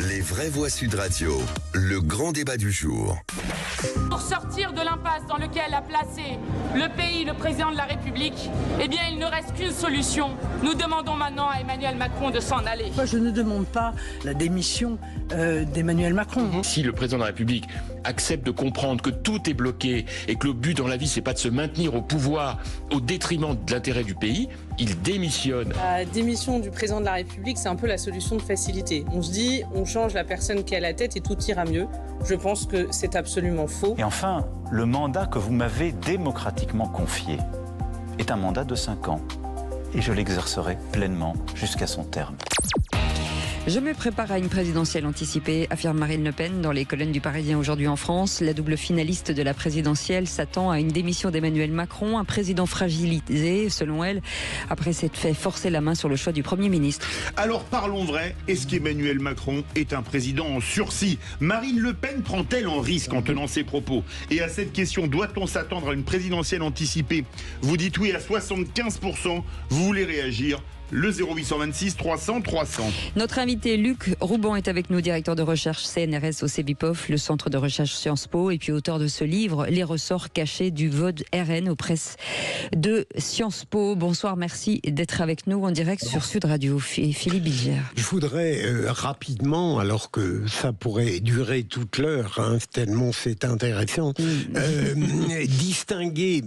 Les vraies voix Sud Radio, le grand débat du jour. Pour sortir de l'impasse dans laquelle a placé le pays le président de la République, eh bien il ne reste qu'une solution. Nous demandons maintenant à Emmanuel Macron de s'en aller. Moi, je ne demande pas la démission d'Emmanuel Macron. Si le président de la République accepte de comprendre que tout est bloqué et que le but dans la vie, c'est pas de se maintenir au pouvoir au détriment de l'intérêt du pays, il démissionne. La démission du président de la République, c'est un peu la solution de facilité. On se dit, on change la personne qui est à la tête et tout ira mieux. Je pense que c'est absolument faux. Et enfin, le mandat que vous m'avez démocratiquement confié est un mandat de 5 ans. Et je l'exercerai pleinement jusqu'à son terme. Je me prépare à une présidentielle anticipée, affirme Marine Le Pen dans les colonnes du Parisien aujourd'hui en France. La double finaliste de la présidentielle s'attend à une démission d'Emmanuel Macron, un président fragilisé, selon elle, après s'être fait forcer la main sur le choix du Premier ministre. Alors parlons vrai, est-ce qu'Emmanuel Macron est un président en sursis? Marine Le Pen prend-elle en risque en tenant ses propos? Et à cette question, doit-on s'attendre à une présidentielle anticipée? Vous dites oui à 75%, vous voulez réagir? Le 0826 300 300. Notre invité Luc Rouban est avec nous, directeur de recherche CNRS au CEBIPOF, le centre de recherche Sciences Po, et puis auteur de ce livre, Les ressorts cachés du vote RN aux presses de Sciences Po. Bonsoir, merci d'être avec nous en direct sur Sud Radio. Philippe Bilger. Je voudrais rapidement, alors que ça pourrait durer toute l'heure, tellement c'est intéressant, distinguer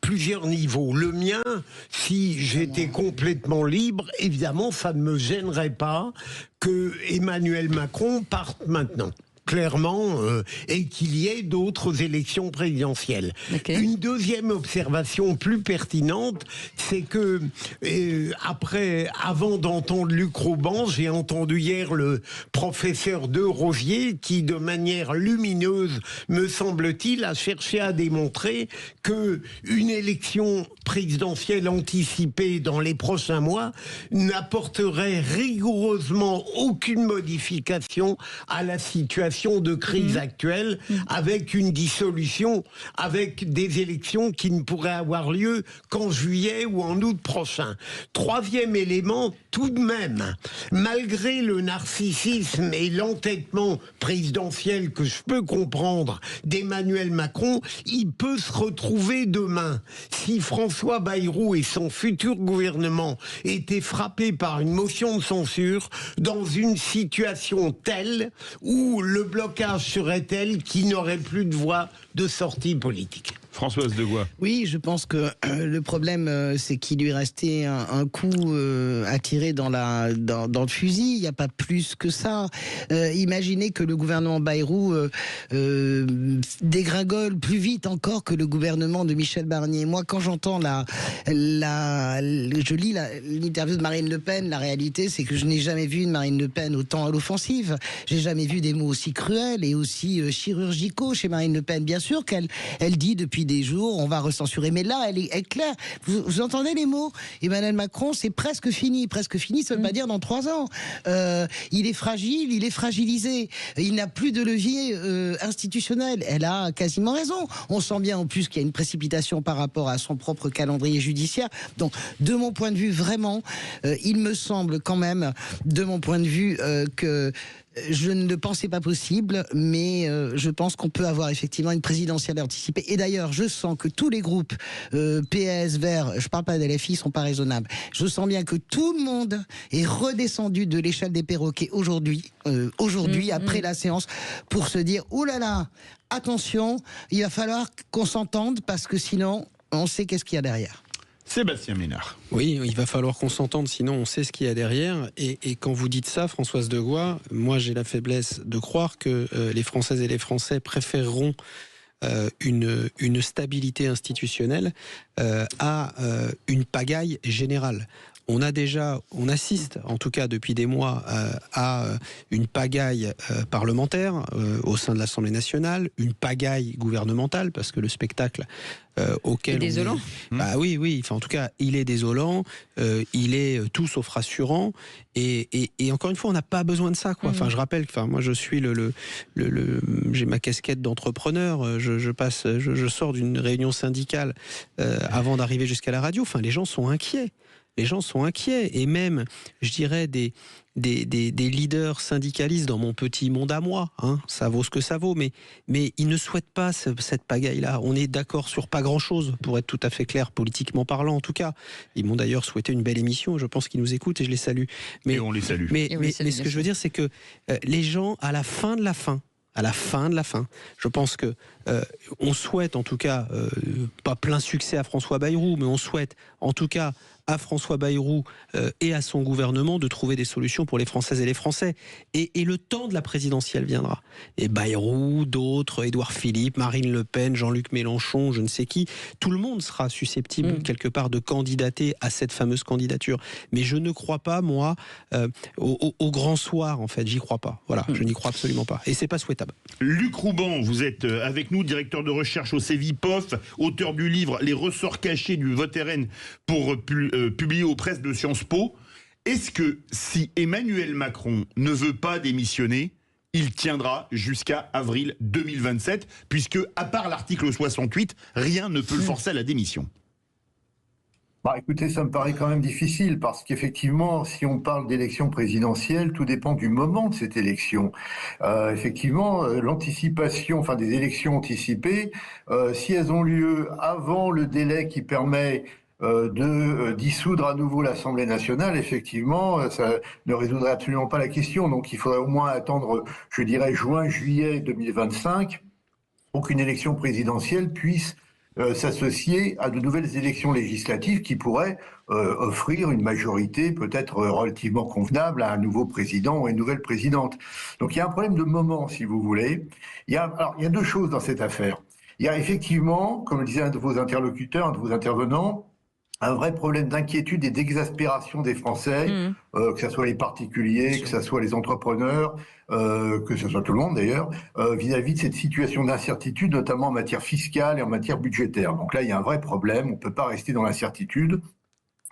plusieurs niveaux. Le mien, si j'étais complètement libre, évidemment, ça ne me gênerait pas que Emmanuel Macron parte maintenant. Clairement, et qu'il y ait d'autres élections présidentielles. Okay. Une deuxième observation plus pertinente, c'est que avant d'entendre Luc Rouban, j'ai entendu hier le professeur De Rosier qui, de manière lumineuse, me semble-t-il, a cherché à démontrer que une élection présidentielle anticipée dans les prochains mois n'apporterait rigoureusement aucune modification à la situation de crise actuelle, avec une dissolution, avec des élections qui ne pourraient avoir lieu qu'en juillet ou en août prochain. Troisième élément, tout de même, malgré le narcissisme et l'entêtement présidentiel que je peux comprendre d'Emmanuel Macron, il peut se retrouver demain. Si François Bayrou et son futur gouvernement étaient frappés par une motion de censure dans une situation telle où le blocage serait tel qu'il n'aurait plus de voie de sortie politique. Françoise Degois. Oui, je pense que le problème, c'est qu'il lui restait un coup à tirer dans le fusil. Il n'y a pas plus que ça. Imaginez que le gouvernement Bayrou dégringole plus vite encore que le gouvernement de Michel Barnier. Moi, quand j'entends je lis l'interview de Marine Le Pen, la réalité, c'est que je n'ai jamais vu une Marine Le Pen autant à l'offensive. J'ai jamais vu des mots aussi cruels et aussi chirurgicaux chez Marine Le Pen. Bien sûr qu'elle dit depuis des jours, on va recensurer. Mais là, elle est claire. Vous entendez les mots? Emmanuel Macron, c'est presque fini. Presque fini, ça ne veut pas dire dans 3 ans. Il est fragile, il est fragilisé. Il n'a plus de levier institutionnel. Elle a quasiment raison. On sent bien en plus qu'il y a une précipitation par rapport à son propre calendrier judiciaire. Donc, de mon point de vue, vraiment, il me semble quand même, de mon point de vue, que je ne le pensais pas possible, mais je pense qu'on peut avoir effectivement une présidentielle anticipée. Et d'ailleurs, je sens que tous les groupes PS, Verts, je ne parle pas d'LFI, ne sont pas raisonnables. Je sens bien que tout le monde est redescendu de l'échelle des perroquets aujourd'hui, après la séance, pour se dire, oh là là, attention, il va falloir qu'on s'entende parce que sinon, on sait qu'est-ce qu'il y a derrière. Sébastien Ménard. Oui, il va falloir qu'on s'entende, sinon on sait ce qu'il y a derrière. Et quand vous dites ça, Françoise Degois, moi j'ai la faiblesse de croire que les Françaises et les Français préféreront une stabilité institutionnelle à une pagaille générale. On assiste, en tout cas depuis des mois, à une pagaille parlementaire au sein de l'Assemblée nationale, une pagaille gouvernementale, parce que le spectacle auquel... C'est désolant. Bah oui. Enfin, en tout cas, il est désolant, il est tout sauf rassurant, et encore une fois, on n'a pas besoin de ça, quoi. Enfin, je rappelle que, moi, je suis j'ai ma casquette d'entrepreneur. Je sors d'une réunion syndicale avant d'arriver jusqu'à la radio. Enfin, les gens sont inquiets. les gens sont inquiets. Et même, je dirais, des leaders syndicalistes dans mon petit monde à moi, hein, ça vaut ce que ça vaut, mais ils ne souhaitent pas cette pagaille-là. On est d'accord sur pas grand-chose, pour être tout à fait clair, politiquement parlant en tout cas. Ils m'ont d'ailleurs souhaité une belle émission, je pense qu'ils nous écoutent et je les salue. Et on les salue. Mais ce que je veux dire, c'est que les gens, à la fin de la fin, je pense que on souhaite en tout cas, pas plein succès à François Bayrou, mais on souhaite en tout cas à François Bayrou et à son gouvernement de trouver des solutions pour les Françaises et les Français. Et le temps de la présidentielle viendra. Et Bayrou, d'autres, Édouard Philippe, Marine Le Pen, Jean-Luc Mélenchon, je ne sais qui, tout le monde sera susceptible quelque part de candidater à cette fameuse candidature. Mais je ne crois pas, moi, au grand soir, en fait. J'y crois pas. Voilà, je n'y crois absolument pas. Et c'est pas souhaitable. Luc Rouban, vous êtes avec nous, directeur de recherche au CEVIPOF, auteur du livre « Les ressorts cachés du vote RN » pour publié aux presses de Sciences Po. Est-ce que si Emmanuel Macron ne veut pas démissionner, il tiendra jusqu'à avril 2027, puisque, à part l'article 68, rien ne peut le forcer à la démission? Écoutez, ça me paraît quand même difficile parce qu'effectivement, si on parle d'élection présidentielle, tout dépend du moment de cette élection. Effectivement, l'anticipation, enfin des élections anticipées, si elles ont lieu avant le délai qui permet de dissoudre à nouveau l'Assemblée nationale, effectivement, ça ne résoudrait absolument pas la question. Donc il faudrait au moins attendre, je dirais, juin-juillet 2025 pour qu'une élection présidentielle puisse s'associer à de nouvelles élections législatives qui pourraient offrir une majorité peut-être relativement convenable à un nouveau président ou à une nouvelle présidente. Donc il y a un problème de moment, si vous voulez. Il y a deux choses dans cette affaire. Il y a effectivement, comme le disait un de vos interlocuteurs, un de vos intervenants, un vrai problème d'inquiétude et d'exaspération des Français, que ce soit les particuliers, que ce soit les entrepreneurs, que ce soit tout le monde d'ailleurs, vis-à-vis de cette situation d'incertitude, notamment en matière fiscale et en matière budgétaire. Donc là, il y a un vrai problème, on ne peut pas rester dans l'incertitude.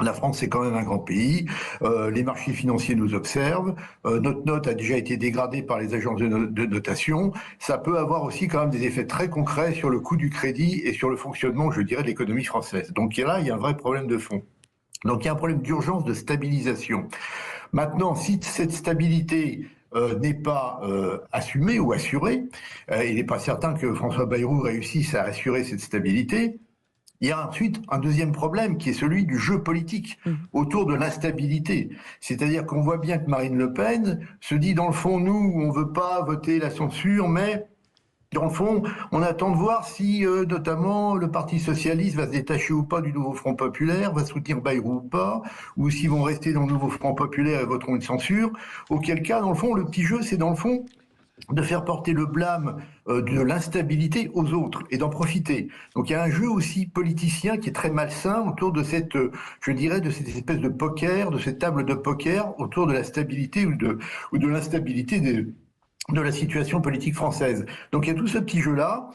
La France, c'est quand même un grand pays. Les marchés financiers nous observent. Notre note a déjà été dégradée par les agences de notation. Ça peut avoir aussi quand même des effets très concrets sur le coût du crédit et sur le fonctionnement, je dirais, de l'économie française. Donc là, il y a un vrai problème de fond. Donc il y a un problème d'urgence de stabilisation. Maintenant, si cette stabilité n'est pas assumée ou assurée, il n'est pas certain que François Bayrou réussisse à assurer cette stabilité. Il y a ensuite un deuxième problème qui est celui du jeu politique autour de l'instabilité. C'est-à-dire qu'on voit bien que Marine Le Pen se dit dans le fond, nous, on ne veut pas voter la censure, mais dans le fond, on attend de voir si notamment le Parti Socialiste va se détacher ou pas du nouveau Front Populaire, va soutenir Bayrou ou pas, ou s'ils vont rester dans le nouveau Front Populaire et voteront une censure. Auquel cas, dans le fond, le petit jeu, c'est dans le fond de faire porter le blâme de l'instabilité aux autres et d'en profiter. Donc il y a un jeu aussi politicien qui est très malsain autour de cette, je dirais, de cette espèce de poker, de cette table de poker autour de la stabilité ou de l'instabilité de la situation politique française. Donc il y a tout ce petit jeu-là,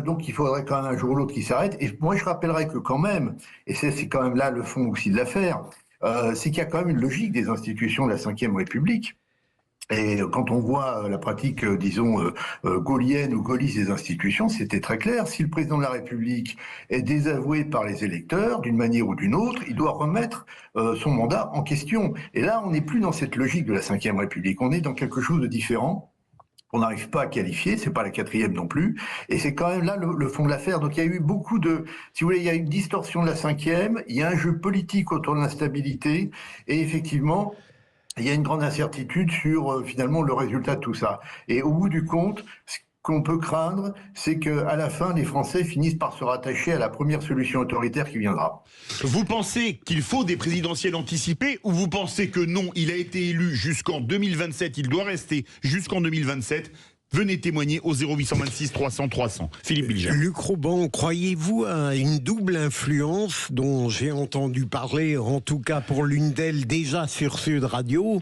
donc il faudrait quand même un jour ou l'autre qui s'arrête. Et moi je rappellerais que quand même, et c'est quand même là le fond aussi de l'affaire, c'est qu'il y a quand même une logique des institutions de la Ve République. Et quand on voit la pratique, disons, gaulienne ou gaulliste des institutions, c'était très clair. Si le président de la République est désavoué par les électeurs, d'une manière ou d'une autre, il doit remettre son mandat en question. Et là, on n'est plus dans cette logique de la Ve République. On est dans quelque chose de différent. On n'arrive pas à qualifier, c'est pas la 4e non plus, et c'est quand même là le fond de l'affaire. Donc il y a eu beaucoup de, si vous voulez, il y a une distorsion de la 5e, il y a un jeu politique autour de l'instabilité, et effectivement, il y a une grande incertitude sur finalement le résultat de tout ça. Et au bout du compte, ce qu'on peut craindre, c'est qu'à la fin, les Français finissent par se rattacher à la première solution autoritaire qui viendra. Vous pensez qu'il faut des présidentielles anticipées ou vous pensez que non, il a été élu jusqu'en 2027, il doit rester jusqu'en 2027 ? Venez témoigner au 0826 300 300. Philippe Bilger. Luc Rouban, croyez-vous à une double influence dont j'ai entendu parler, en tout cas pour l'une d'elles déjà sur Sud Radio,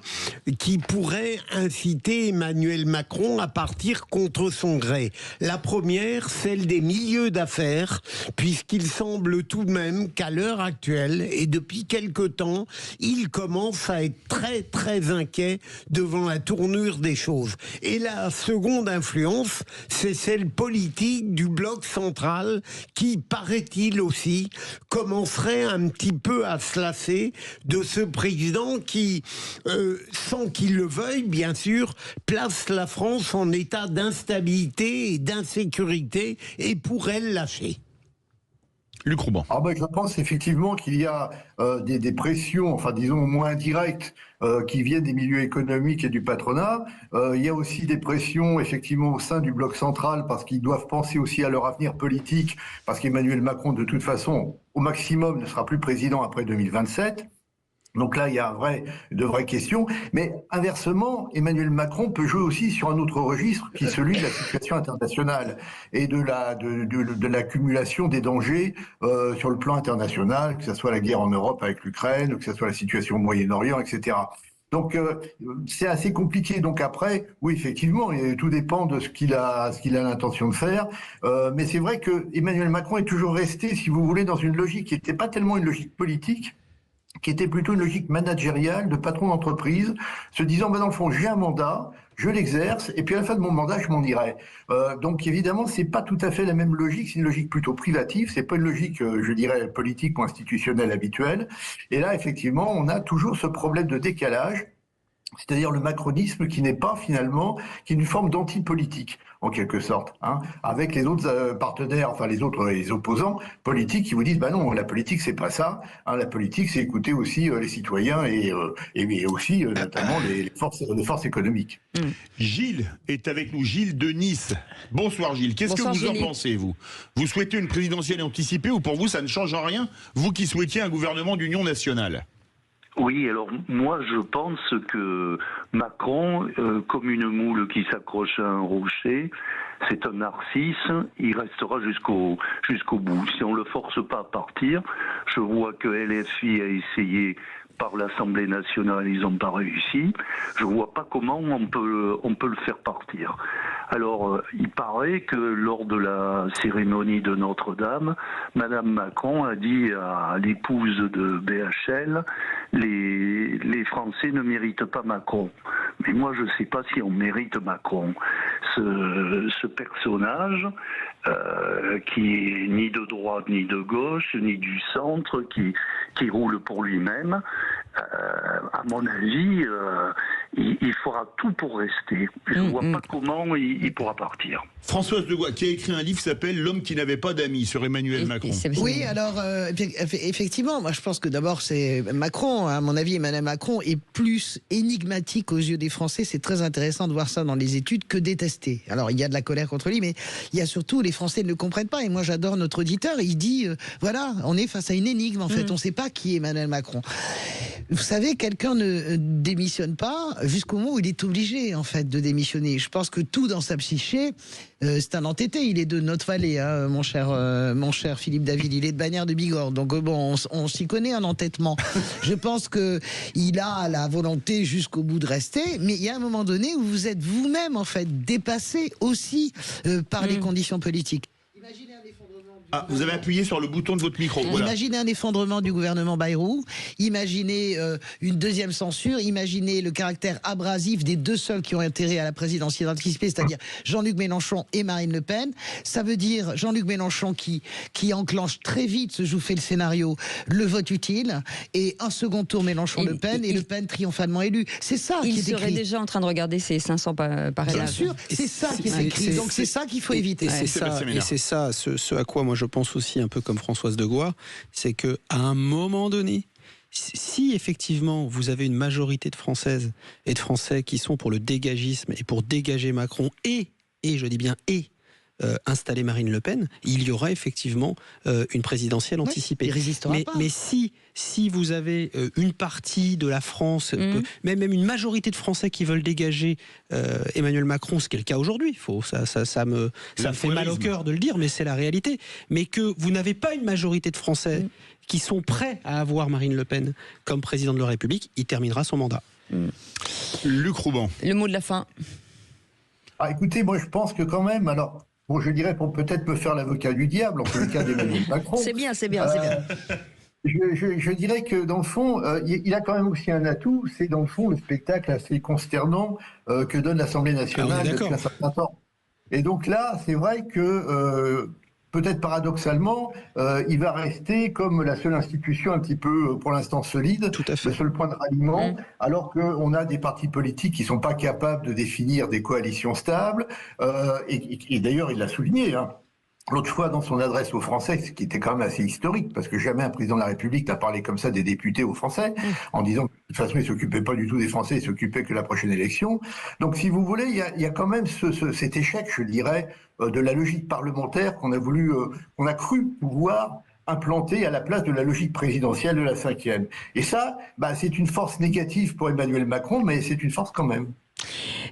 qui pourrait inciter Emmanuel Macron à partir contre son gré? La première, celle des milieux d'affaires, puisqu'il semble tout de même qu'à l'heure actuelle, et depuis quelque temps, il commence à être très très inquiet devant la tournure des choses. Et la seconde seconde influence, c'est celle politique du bloc central qui, paraît-il aussi, commencerait un petit peu à se lasser de ce président qui, sans qu'il le veuille, bien sûr, place la France en état d'instabilité et d'insécurité et pourrait le lâcher. Luc Rouban. Je pense effectivement qu'il y a des pressions, enfin disons au moins indirectes, qui viennent des milieux économiques et du patronat. Il y a aussi des pressions effectivement au sein du bloc central parce qu'ils doivent penser aussi à leur avenir politique, parce qu'Emmanuel Macron de toute façon au maximum ne sera plus président après 2027. Donc là, il y a de vraies questions. Mais inversement, Emmanuel Macron peut jouer aussi sur un autre registre qui est celui de la situation internationale et de l'accumulation des dangers sur le plan international, que ce soit la guerre en Europe avec l'Ukraine, que ce soit la situation au Moyen-Orient, etc. Donc c'est assez compliqué. Donc après, oui, effectivement, tout dépend de ce qu'il a l'intention de faire. Mais c'est vrai que Emmanuel Macron est toujours resté, si vous voulez, dans une logique qui n'était pas tellement une logique politique, qui était plutôt une logique managériale de patron d'entreprise, se disant dans le fond j'ai un mandat, je l'exerce et puis à la fin de mon mandat je m'en irai. Donc évidemment c'est pas tout à fait la même logique, c'est une logique plutôt privative, c'est pas une logique je dirais politique ou institutionnelle habituelle. Et là effectivement on a toujours ce problème de décalage, c'est-à-dire le macronisme qui n'est pas finalement, qui est une forme d'anti-politique en quelque sorte, avec les autres partenaires, enfin les opposants politiques qui vous disent non, la politique c'est pas ça, la politique c'est écouter aussi les citoyens et aussi notamment les forces économiques. Gilles est avec nous, Gilles de Nice. Bonsoir Gilles, qu'est-ce que vous en pensez vous souhaitez une présidentielle anticipée ou pour vous ça ne change en rien, vous qui souhaitiez un gouvernement d'union nationale? Oui, alors moi je pense que Macron, comme une moule qui s'accroche à un rocher, c'est un narcisse, il restera jusqu'au bout. Si on le force pas à partir, je vois que LFI a essayé par l'Assemblée nationale, ils n'ont pas réussi. Je vois pas comment on peut le faire partir. Alors, il paraît que lors de la cérémonie de Notre-Dame, Madame Macron a dit à l'épouse de BHL, les Français ne méritent pas Macron. Mais moi, je ne sais pas si on mérite Macron. Ce personnage, qui est ni de droite, ni de gauche, ni du centre, qui roule pour lui-même, à mon avis, il fera tout pour rester. Je ne vois pas comment il pourra partir. Françoise Degois, qui a écrit un livre qui s'appelle « L'homme qui n'avait pas d'amis » sur Emmanuel Macron. Oui, alors, effectivement, moi je pense que d'abord c'est Macron, à mon avis, Emmanuel Macron est plus énigmatique aux yeux des Français. C'est très intéressant de voir ça dans les études que détesté. Alors, il y a de la colère contre lui, mais il y a surtout, les Français ne le comprennent pas. Et moi, j'adore notre auditeur, il dit, voilà, on est face à une énigme, en fait. On ne sait pas qui est Emmanuel Macron. Vous savez, quelqu'un ne démissionne pas jusqu'au moment où il est obligé, en fait, de démissionner. Je pense que tout dans sa psyché, c'est un entêté. Il est de notre vallée, mon cher Philippe David. Il est de Bagnères de Bigorre. Donc bon, on s'y connaît un entêtement. Je pense que il a la volonté jusqu'au bout de rester, mais il y a un moment donné où vous êtes vous-même, en fait, dépassé aussi par les conditions politiques. Imaginez un effondrement. Vous avez appuyé sur le bouton de votre micro. Voilà. Imaginez un effondrement du gouvernement Bayrou, imaginez une deuxième censure, imaginez le caractère abrasif des deux seuls qui ont intérêt à la présidentielle anticipée, c'est-à-dire Jean-Luc Mélenchon et Marine Le Pen. Ça veut dire Jean-Luc Mélenchon qui enclenche très vite, je vous fais le scénario, le vote utile, et un second tour Mélenchon-Le Pen, et Le Pen triomphalement élu. C'est ça qui est écrit. Il serait déjà en train de regarder ces 500 parrainages. Bien sûr, c'est ça qui est écrit. Donc c'est ça qu'il faut éviter. Et c'est ça, ce à quoi moi je pense aussi, un peu comme Françoise Degois, c'est qu'à un moment donné, si effectivement vous avez une majorité de Françaises et de Français qui sont pour le dégagisme et pour dégager Macron et je dis bien installer Marine Le Pen, il y aura effectivement une présidentielle anticipée. Il résistera pas. Mais si vous avez une partie de la France, même une majorité de Français qui veulent dégager Emmanuel Macron, ce qui est le cas aujourd'hui, ça me fait mal au cœur de le dire, mais c'est la réalité. Mais que vous n'avez pas une majorité de Français qui sont prêts à avoir Marine Le Pen comme président de la République, il terminera son mandat. Luc Rouban. Le mot de la fin. Écoutez, moi je pense que quand même, alors... Bon, je dirais pour peut-être me faire l'avocat du diable, en tout cas d'Emmanuel Macron. C'est bien. Je dirais que dans le fond, il a quand même aussi un atout, c'est dans le fond le spectacle assez consternant que donne l'Assemblée nationale depuis un certain temps. Et donc là, c'est vrai que peut-être paradoxalement, il va rester comme la seule institution un petit peu, pour l'instant, solide, le seul point de ralliement, alors qu'on a des partis politiques qui ne sont pas capables de définir des coalitions stables, et d'ailleurs, il l'a souligné, hein. L'autre fois, dans son adresse aux Français, ce qui était quand même assez historique, parce que jamais un président de la République n'a parlé comme ça des députés aux Français, en disant que de toute façon, il ne s'occupait pas du tout des Français, il s'occupait que de la prochaine élection. Donc, si vous voulez, il y a quand même cet échec, je dirais, de la logique parlementaire qu'on a cru pouvoir implanter à la place de la logique présidentielle de la 5e. Et ça, c'est une force négative pour Emmanuel Macron, mais c'est une force quand même.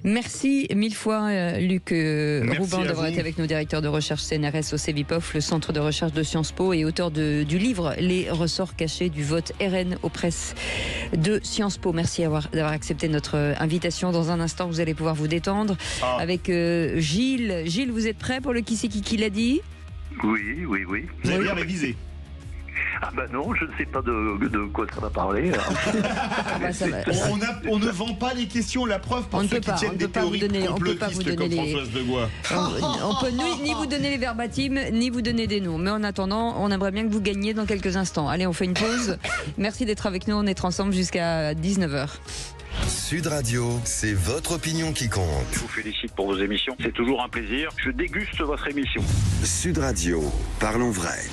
Merci mille fois, Luc Rouban, d'avoir été avec nous, directeur de recherche CNRS au CEVIPOF, le centre de recherche de Sciences Po, et auteur du livre Les ressorts cachés du vote RN aux presses de Sciences Po. Merci d'avoir accepté notre invitation. Dans un instant, vous allez pouvoir vous détendre avec Gilles. Gilles, vous êtes prêt pour le qui c'est qui l'a dit ? Oui. Vous avez bien révisé. Ah non, je ne sais pas de quoi ça va parler. On ne vend pas les questions, la preuve pour ceux qui tiennent des théories complotistes comme Françoise de Gois. On peut ni vous donner les verbatims, ni vous donner des noms. Mais en attendant, on aimerait bien que vous gagniez dans quelques instants. Allez, on fait une pause. Merci d'être avec nous, on est ensemble jusqu'à 19h. Sud Radio, c'est votre opinion qui compte. Je vous félicite pour vos émissions, c'est toujours un plaisir. Je déguste votre émission. Sud Radio, parlons vrai.